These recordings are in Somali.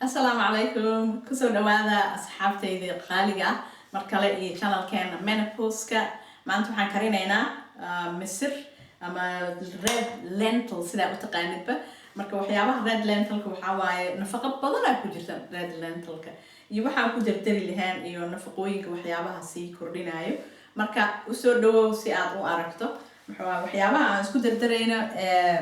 السلام عليكم كسو دوادا أصحابتي قالية مركلة إيه channel كان menopause ما أنتم حنكرينينا مصر أما red lentil سida وتقانيد با marka waxyaabaha red lentil ka waxa waaye nafaqo badan ay ku jirta red lentil ka iyo waxa ku jirtay lahayn iyo nafaqooyinka waxyaabaha si kordhinayo marka u soo dhawow si aad u aragto waxyaabaha aan isku dardareyna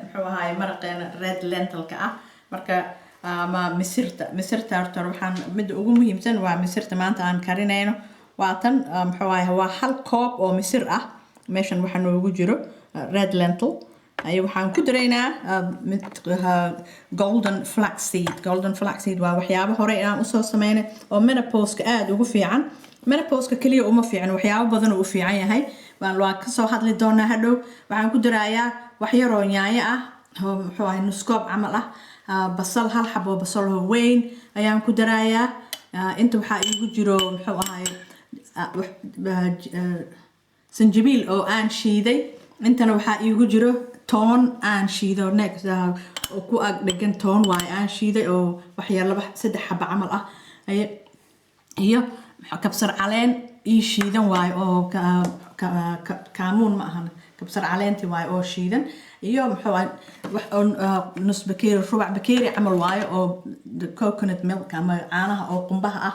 muxuu ahaay maraqeena red lentil ka ah marka ama misirta horta waxaan mid ugu muhiimsan waa misirta maanta aan karinayno waa tan muxuu ahaay waa hal koob oo misir ah meeshan waxa noogu jiro red lentil ay waxaan ku dareynaa golden flaxseed waa waxyaabo hore aan u soo sameynay oo menopause aad ugu fiican menopause kaliya uma fiican waxyaabo badan oo u fiican yahay waan ka soo hadli doonaa hadhow waxaan ku darayaa wax yar oo yaanyo ah oo muxuu ahaay nus koob camal ah basal hal xabo basal oo weyn ayaan ku darayaa inta waxa igu jiro muxuu ahaay sanjabiil oo aan shiiday intana waxa igu jiro toon aan shiido next oo ku ag dhagan toon waay aan shiiday oo wax yar laba saddex xabo camal ah iyo kabsar caleen ii shiidan waay oo kaamuun ma ahan kabsar caleenti waay oo shiidan iyo muxuu ahay wax nus bakeeri rubac bakeeri camal waay oo coconut milk ama caanaha oo qumbaha ah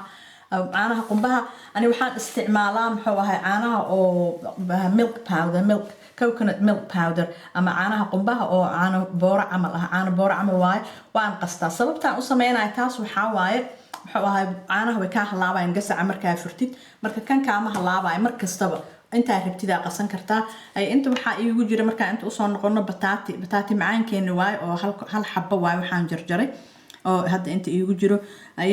caanaha qumbaha ani waxaan isticmaalaa muxuu ahay caanaha oo milk coconut milk powder ama caanaha qumbaha oo caano boora camal waay waan qastaa sababtaan u sameynaya taas waxaa waaye muxuu ahay caanaha way ka halaabayaan gasaca markaa furtid marka kan kaama halaabayo mar kastaba inta rabtida qasan kartaa ay inta waxa iigu jira marka inta u soo noqono bataati macaankeena waay oo hal xabba waay waxaan jarjaray oo hadda inta iigu jiro ay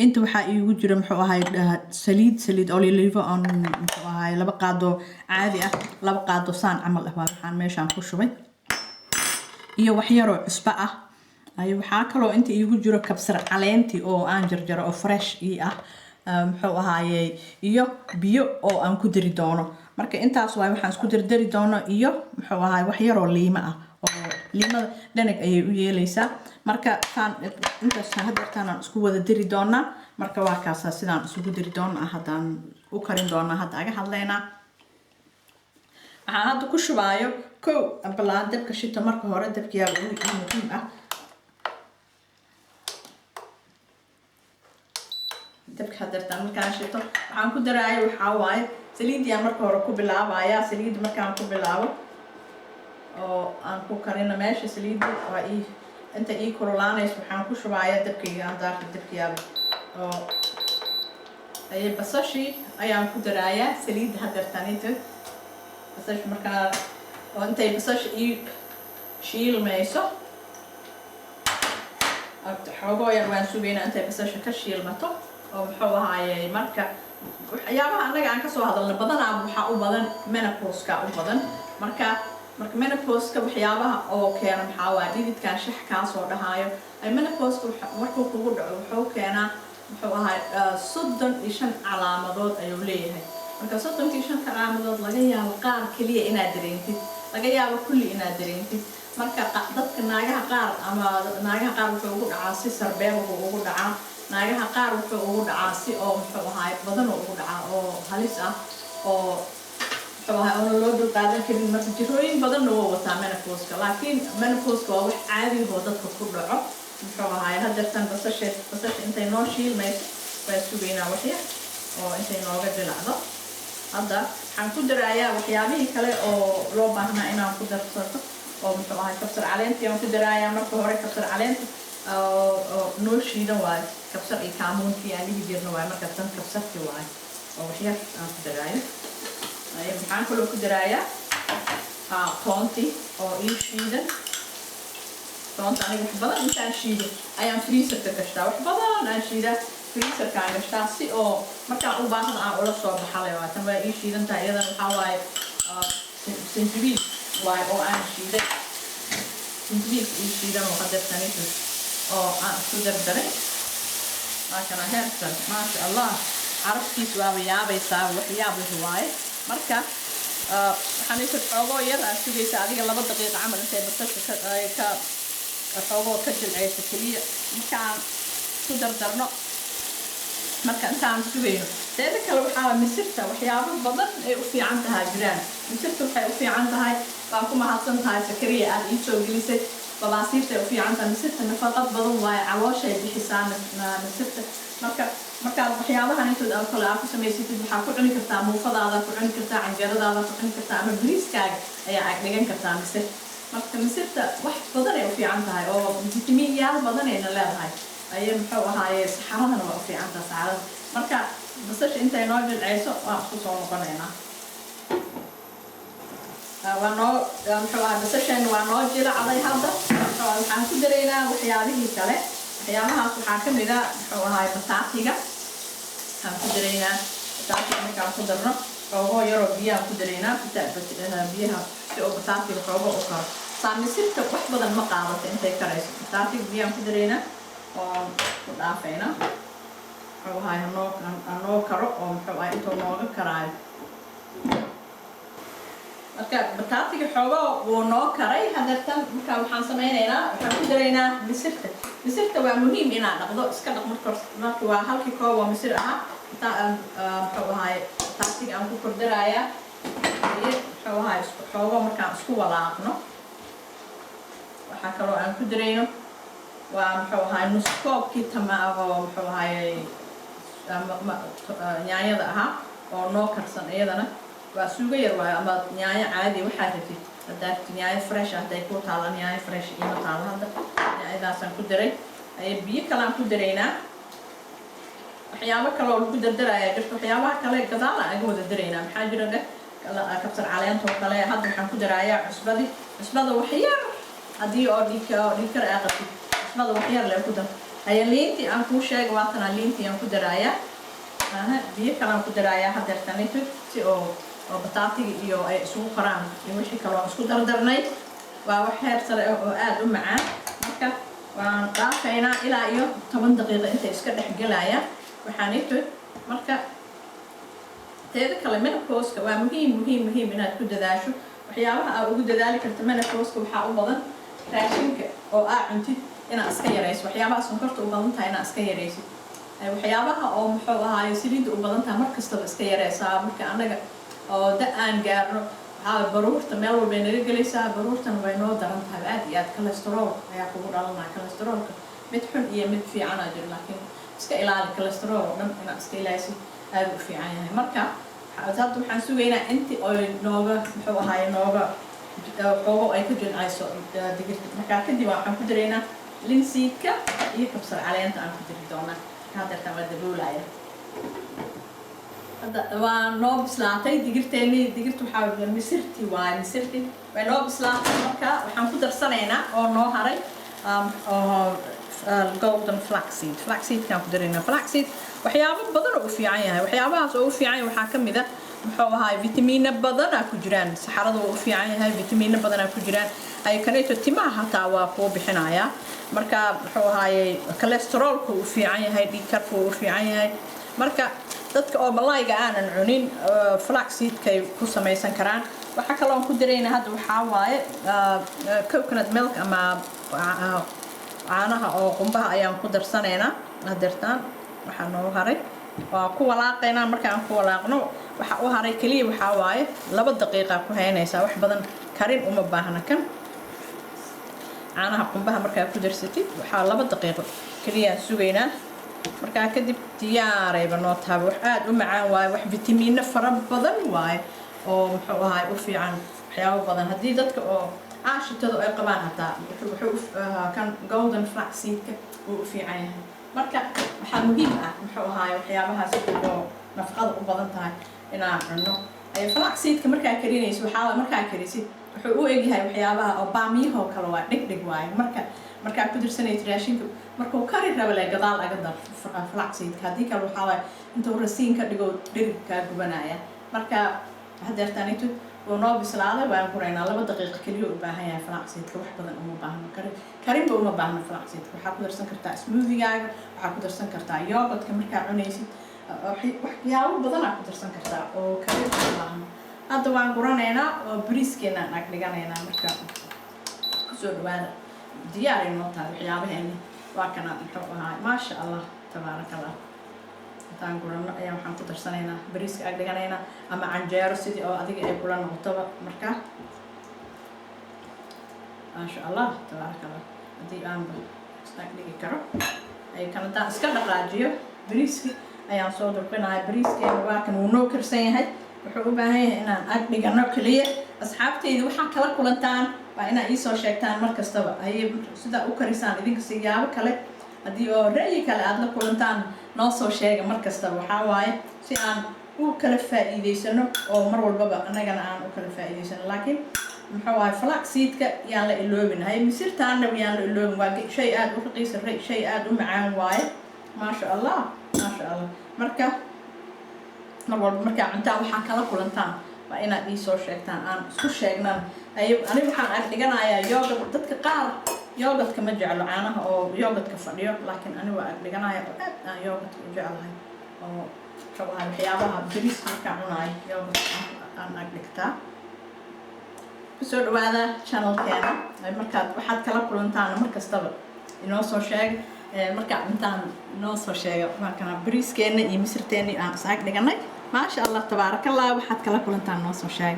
inta waxa iigu jira muxuu ahay saliid olive on muxuu ahay laba qaado caadi ah laba qaado saan camal ah waxaan meeshaan ku shubay iyo wax yar oo cusbo ah ay waxa kale oo inta iigu jiro kabsar caleenti oo aan jarjaro oo fresh ah muxuu ahaayay iyo biyo oo aan ku dari doono marka intaas waay waxaan isku dardari doono iyo muxuu ahaay wax yar oo liima ah oo liimada dhanag ayay u yeelaysaa marka taan intaas hadda isku wada dari doonaa marka waa kaas sidaan isugu dari doonaa haddaan u karin doonaa hadda aga hadlaynaa waxaan hadda ku shubaayo kow balaan dabka shito marka hore dabkiyaa muhiim ah dabka hadartaan markaan shito waxaan ku daraayo waxaa waaye saliidiyaan marka hore ku bilaabayaa saliid markaan ku bilaabo oo aan ku karino meesha saliidda waa inta ii kululaanayso waxaan ku shubayaa dabkayga aan daarta dabkiyaaba oo ayay basashii ayaan ku daraayaa saliidda hadartaan inta basash markaa oo intay basasha ii shiilmayso xoogoo yar waan sugaynaa intay basasha ka shiilmato oo muxuu ahaayay marka waxyaabaha anaga aan ka soo hadalna badanaa waxa u badan menopause-ka u badan marka menopause-ka waxyaabaha oo keena maxaa waa dhididkan shax ka soo dhahayo ay menopause-ka markuu kugu dhaco wuxuu keenaa muxuu ahaay 35 calaamadood ayuu leeyahay marka 35 calaamadood laga yaabo qaar kaliya inaad dareentid laga yaabo kulli inaad dareentid marka dadka naagaha qaar wuxuu ugu dhacaa si sarbeeb ugu dhacaa naagaha qaar wuxuu ugu dhacaa si oo muxuu ahaay badan ugu dhacaa oo halis ah oo muxuu ahaay oo loo dul qaadan karin marka jirooyin badan oo wataa menopause-ka laakiin menopause-ka waa wax caadi ah oo dadka ku dhaco muxuu ahaay hadartan basasha intay noo shiilmayso waa sugaynaa wax yar oo intay nooga dilacdo hadda waxaan ku darayaa waxyaabihii kale oo loo baahnaa inaan ku darsato oo muxuu ahaay kabsar caleenti aan ku darayaa marka hore kabsar caleenti oo noo shiidan waay kabsar iyo kaamuunkii aan dhihi jirno waay marka tan kabsarkii waay oo wax yar aan ku daraayo waxaan kaloo ku darayaa toonti oo ii shiidan toonta aniga wax badan intaan shiido ayaan freezerka gashtaa wax badan aan shiidaa freezerkaan gashtaa si oo markaan u baahdo aan ula soo baxalay waa tan waa ii shiidan tahay iyadan waxaa waaye sanjabiil waay oo aan shiiday sanjabiilka ii shiidan oo hadartanisa oo aan isku dardaray markana heersan maasha allah carabkiisu waa yaabaysaa wax yaab leh waaye marka waxaan isoo xoogoo yar aan sugaysa adiga 2 daqiiqo camal intay basasha ka xoogoo ka jilcayso kaliya markaan isku dardarno marka intaan sugayno teeda kale waxaa misirta waxyaabo badan ay u fiican tahay jiraan misirta waxay u fiican tahay baan ku mahadsan tahay Sakariya aad ii soo gelisay babaasiirta ay u fiican tahay misirta nafaqad badan waaye calooshay bixisaa misirta markaad waxyaabahan intood aad kale aad ku samaysatid waxaa ku cuni kartaa muufadaada ku cuni kartaa canjeeradaada ku cuni kartaa ama bariiskaaga ayaa aad dhigan kartaa misir marka misirta wax badan ay u fiican tahay oo fitamiinyaal badan ayna leedahay ayay muxuu ahaaye saxaradana waa u fiican tahay saxarada marka basasha intay noo jilceyso waan isku soo noqonaynaa waa noo muxuu ahaa basashan waa noo jilacday hadda waxaan ku daraynaa waxyaabihii kale waxyaabahaas waxaa ka mid ah muxuu ahaaye bataatiga waxaan ku daraynaa bataatiga markaan ku darno xoogo yaroo biyaan ku daraynaa biyaha si oo bataatiga xoogo u karo saa misirta wax badan ma qaadato intay karayso bataatiga biyaan ku daraynaa oo ku dhaafayna muxuu ahaaye hanoo karo oo muxuu ahaaye intuu nooga karaayo marka bataatiga xoogo wuu noo karay hadeertan marka waxaan sameynaynaa waxaan ku daraynaa misirta waa muhiim inaad dhaqdo iska dhaq marka waa halkii koob oo misir ahaa muxuu ahaaye bataatiga aan ku kordarayaa muxuu ahaaye xoogo markaan isku walaaqno waxaa kaloo aan ku darayno waa muxuu ahaaye nus koobkii tamaado muxuu ahaaye yaanyada ahaa oo noo karsan iyadana waa suugo yar waayo ama yaanyo caadi waxaad rabtid haddaad yaanyo fresh hadday ku taalan yaanyo fresh ima taalo hadda yaanyadaasaan ku daray biyo kale aan ku daraynaa waxyaabo kale oo lagu dardarayaa jirto waxyaabaha kale gadaal aan wada daraynaa maxaa jira dheh kabsar caleentoo kale hadda waxaan ku darayaa cusbada waxyar haddii oo dhiigkar aa qabtid cusbada waxyar lee ku dar liintii aan kuu sheega waatana liintii aan ku darayaa biyo kale aan ku darayaa hadeertanito si oo bataatiga iyo ay isugu koraan iyo wixii kale oo isku dardarnay waa wax heer sare oo aad u macaan marka waan dhaafaynaa ilaa iyo 10 daqiiqo intay iska dhex galayaan waxaanito marka teeda kale menopause waa muhiim inaad ku dadaasho waxyaabaha aad ugu dadaali karto menopause waxaa u badan raashinka oo aad cuntid inaad iska yareyso waxyaabaha sonkorta u badan tahay inaad iska yareysid waxyaabaha oo muxuu ahaaye saliidda u badan tahay markastaba iska yareysaa marka anaga oo da aan gaarno waxaa baruurta meel walbay naga gelaysaa baruurtana way noo daran tahay aad iyo aad cholesterol ayaa kugu dhalanaya cholesterolka mid xun iyo mid fiican aa jiro laakiin iska ilaali cholesterol oo dhan inaad iska ilaalisid aad u fiican yahay marka hadda waxaan sugaynaa intii oy nooga muxuu ahaaye nooga xoogo ay ku jilcayso digirta markaa kadib waxaan ku daraynaa linseedka iyo kabsar caleenta aan ku diri doonaa hadeertaan waa daboolaya hadda waa noo bislaatay digirta waxaa misirti waaye misirti way noo bislaatay marka waxaan ku darsanaynaa oo noo haray golden flaxseedkaan ku daraynaa flaxseed waxyaabo badan oo u fiican yahay waxyaabahaas oo u fiican waxaa ka mid ah muxuu ahaay vitamiino badan ku jiraan saxarada oo u fiican yahay vitamiino badan ku jiraan ay kaneeto timaha hataa waa ku bixinaya marka muxuu ahaay cholesterolku u fiican yahay dhiigkarku u fiican yahay marka dadka oo malayga aanan cunin flaxseedkay ku samaysan karaan waxa kale oo ku daraynaa hadda waxaa waaye coconut milk ama caanaha oo qumbaha ayaan ku darsanaynaa hadeertaan waxaa noo haray waa ku walaaqaynaa markaan ku walaaqno waxa u haray kaliya waxaa waaye 2 daqiiqa ku haynaysaa wax badan karin uma baahna kan caanaha qumbaha markaa ku darsatid waxaa 2 daqiiqo kaliya sugaynaa markaa kadib diyaarayba noo tahay wax aad u macaan waaye wax vitamiino fara badan waaye oo muxuu ahaay u fiican waxyaabo badan haddii dadka oo caashitada ay qabaan hataa kan golden flaxseedka uu u fiican yahay marka waxaa muhiim ah muxuu ahaay waxyaabahaas oo nafaqada u badan tahay inaan cunno flaxseedka markaa karinayso waxaa markaa karisid wuxuu u egyahay waxyaabaha oo baamiyahoo kale waa dhegdheg waaye markaa ku dirsanaysid raashinka markuu kari rabo le gadaal aga dar flaxseedka haddii kale waxaa waaye intuu rasiin ka dhigo dhirib kaa gubanaya marka hadeertaanito wuu noo bislaaday waan guraynaa 2 daqiiqo kaliya u baahan yahay flaxseedka wax badan uma baahno karinba uma baahno flaxseedka waxaa ku darsan kartaa smoothigaaga waxaa ku darsan kartaa yogurtka markaa cunaysid waxyaabo badanaa ku darsan kartaa oo karin uma baahno hadda waan guranaynaa oo bariiskeena ag dhiganaynaa marka kusoo dhawaada diyaaray noo tahay waxyaabaheeni وكنا نحوها ما شاء الله تبارك الله intaan gurano ayaa waxaan ku darsanaynaa bariiska ag dhiganaynaa ama canjeero sidii oo adiga ay kula noqotaba marka maasha Allah tabarakallah hadii aan snack dhigi karo ay kana taa iska dhaqaajiyo bariiski ayaan soo durqinayaa bariiskeena waa kan uu noo karsan yahay wuxuu u baahan yahay inaan ag dhigano kaliya asxaabteyda waxaan kala kulantaan waa inaa ii soo sheegtaan mar kastaba ayay sida u karisaan idinka siyaabo kale hadii oo ra'yi kale aad la kulantaan noo soo sheega mar kastaba waxaa waaye si aan u kala faa'iideysano oo mar walbaba anagana aan u kala faa'iideysano laakiin muxuu waaye flaxseedka yaan la iloobin hay misirtaana yaan la iloobin waa shay aad u raqiis shay aad u macaan waaye maasha Allah marka mar walba marka cuntaan waxaan kala kulantaan waa inaad ii soo sheegtaan aan isku sheegnaan aniga waxaan ag dhiganayaa yogurt dadka qaar yogurtka ma jeclo caanaha oo yogurtka fadhiyo laakiin aniga waa ag dhiganaya oo aad aan yogurtka u jeclahay oo waxyaabaha bariiska markaan cunayo yogurtka aan ag dhigtaa kusoo dhawaada channelkeena markaad waxaad kala kulantaan mar kastaba inoo soo sheeg markaa cuntaan inoo soo sheega markana bariiskeena iyo misirteena aan is ag dhiganay maasha Allah tabaarakallah waxaad kala kulantaan noo soo sheeg